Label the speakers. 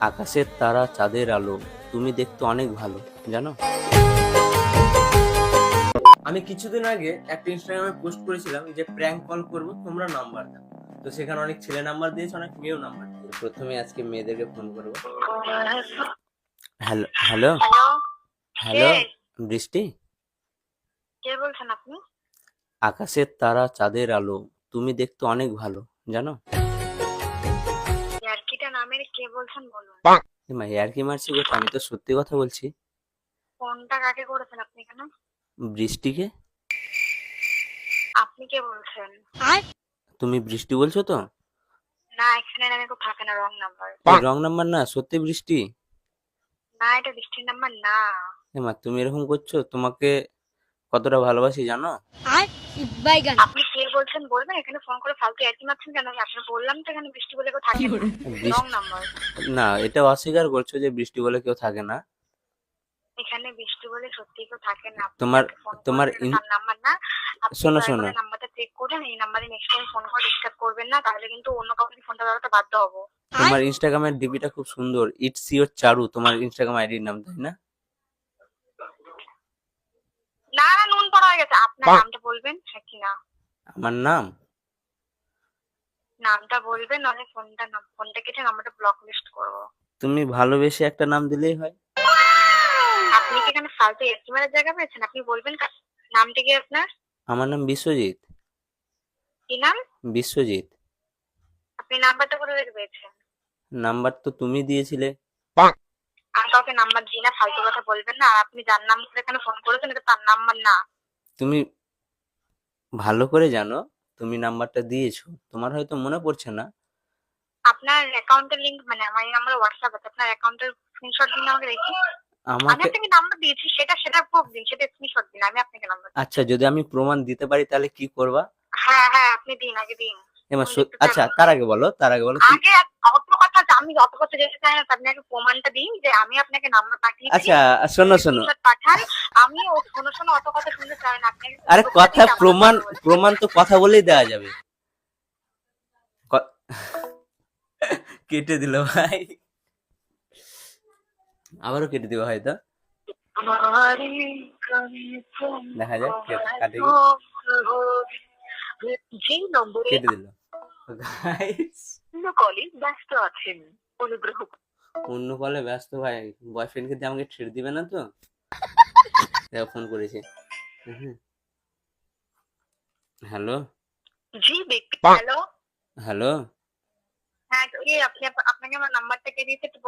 Speaker 1: আকাশের তারা চাঁদের আলো, তুমি দেখতে অনেক ভালো, জানো? আমি কিছুদিন আগে একটা ইনস্টাগ্রামে পোস্ট করেছিলাম যে প্র্যাঙ্ক কল করব, তোমরা নাম্বার দাও। তো সেখানে অনেক ছেলে নাম্বার দিয়েছে, অনেক মেয়েও নাম্বার দিয়েছে। প্রথমে আজকে মেয়েদেরকে ফোন করব। হ্যালো হ্যালো
Speaker 2: হ্যালো, কে?
Speaker 1: হ্যালো বৃষ্টি,
Speaker 2: কে বলছেন আপনি?
Speaker 1: আকাশের তারা চাঁদের আলো, তুমি দেখতে অনেক ভালো, জানো?
Speaker 2: ইয়ার্কিটা নামের কে বলছেন বলুন।
Speaker 1: মা ইয়ার্কি মারছি কোথায়, আমি তো সত্যি কথা বলছি।
Speaker 2: ফোনটা কাকে করেছেন আপনি এখানে?
Speaker 1: বৃষ্টিকে।
Speaker 2: আপনি কে বলছেন?
Speaker 1: তুমি বৃষ্টি বলছো তো?
Speaker 2: না, এখানে নামে কেউ থাকে না, রং নাম্বার।
Speaker 1: রং নাম্বার না, সত্যি বৃষ্টি।
Speaker 2: না, এটা বৃষ্টির নাম্বার না।
Speaker 1: মা তুমি এরকম করছো, তোমাকে কতটা ভালোবাসি জানো?
Speaker 2: আপনি কে বলছেন বলবেন, এখানে ফোন করে ফালতু ইয়ার্কি মারছেন কেন? আপনি বললাম তো এখানে বৃষ্টি বলে কেউ থাকে না। রং
Speaker 1: বৃষ্টি
Speaker 2: নাম্বার।
Speaker 1: না, এটা অস্বীকার করছো যে বৃষ্টি বলে কেউ থাকে না।
Speaker 2: এখানে বৃষ্টি বলে সত্যি কেউ থাকে না। আপনি
Speaker 1: তোমার
Speaker 2: যাকে ফোন
Speaker 1: তোমার
Speaker 2: করেছেন এটা তার নাম্বার না। আপনি
Speaker 1: শোনো
Speaker 2: দয়া
Speaker 1: শোনো,
Speaker 2: করে নাম্বারটা চেক করবেন। এই নাম্বারে নেক্সট টাইম ফোন করে ডিস্টার্ব করবেন না, তাহলে কিন্তু অন্য কাউকে ফোনটা ধরাতে বাধ্য হবো।
Speaker 1: তোমার ইনস্টাগ্রামের ডিপিটা খুব সুন্দর, ইটস ইওর চারু তোমার ইনস্টাগ্রাম আইডির নাম, তাই না?
Speaker 2: না না, নুন পড়া হয়ে গেছে। আপনার নামটা বলবেন, হ্যাঁ কি না?
Speaker 1: আমার নাম?
Speaker 2: নামটা বলবেন, নাহলে ফোনটা কেটে নাম্বারটা ব্লক লিস্ট করবো।
Speaker 1: তুমি ভালোবেসে একটা নাম দিলেই হয়।
Speaker 2: আপনি কি এখানে ফালতু ইয়ার্কি মারার জায়গা পেয়েছেন? আপনি বলবেন নামটা কি আপনার?
Speaker 1: আমার নাম বিশ্বজিৎ।
Speaker 2: কি নাম?
Speaker 1: বিশ্বজিৎ।
Speaker 2: আপনি নাম্বারটা কোথা থেকে পেয়েছেন?
Speaker 1: নাম্বার তো তুমি দিয়েছিলে।
Speaker 2: আমি কাউকে নাম্বার দিই না, ফালতু কথা বলবেন না। আর আপনি যার নাম করে এখানে ফোন করেছেন এটা তার নাম্বার না।
Speaker 1: তুমি ভালো করে জানো তুমি নাম্বারটা দিয়েছো, তোমার হয়তো মনে পড়ছে না।
Speaker 2: আপনার অ্যাকাউন্টের লিংক, মানে আমার এই নাম্বার হোয়াটসঅ্যাপ আছে, আপনার অ্যাকাউন্টের স্ক্রিনশট দিন আমাকে দেখি। আমি
Speaker 1: আমাকে
Speaker 2: আপনাকে নাম্বার দিয়েছি, সেটা প্রুফ দিন, সেটা স্ক্রিনশট দিন, আমি আপনাকে নাম্বার দিচ্ছি।
Speaker 1: আচ্ছা, যদি আমি প্রমাণ দিতে পারি তাহলে কি করবা?
Speaker 2: হ্যাঁ হ্যাঁ, আপনি দিন, আগে দিন।
Speaker 1: এবার
Speaker 2: আমি দেখতে চাই
Speaker 1: আচ্ছা,
Speaker 2: আপনার।
Speaker 1: তার আগে বলো কি?
Speaker 2: আগে আমি অত কথা যেতে চাই না, আপনি আগে প্রমাণটা দিন যে আমি আপনাকে নাম্বার পাঠিয়েছি।
Speaker 1: আচ্ছা শোনো শোনো,
Speaker 2: স্ক্রিনশট পাঠান। আমি শোনো অত কথা শুনতে চাই না, আপনি আগে
Speaker 1: আরে
Speaker 2: প্রুফটা
Speaker 1: কথা
Speaker 2: দিন, তারপরে
Speaker 1: প্রমাণ,
Speaker 2: কথা বলছি।
Speaker 1: প্রমাণ তো কথা বলেই দেওয়া যাবে। ক- কেটে দিল ভাই, আবারও কেটে দিবা হয়তো, দেখা যাক কাটে কি।
Speaker 2: যে নম্বরে
Speaker 1: কেটে দিল গাইস।
Speaker 2: কলে ব্যস্ত আছেন, অনুগ্রহ
Speaker 1: অন্য কলে ব্যস্ত ভাই, বয়ফ্রেন্ডকে দিয়ে আমাকে ছেড়ে দিবে না তো? ফোন করেছে। হ্যালো
Speaker 2: যে ব্যক্তি। হ্যালো।
Speaker 1: হ্যালো
Speaker 2: হ্যাঁ, কে আপনি? আপনাকে আমার নাম্বারটা কে দিয়েছে একটু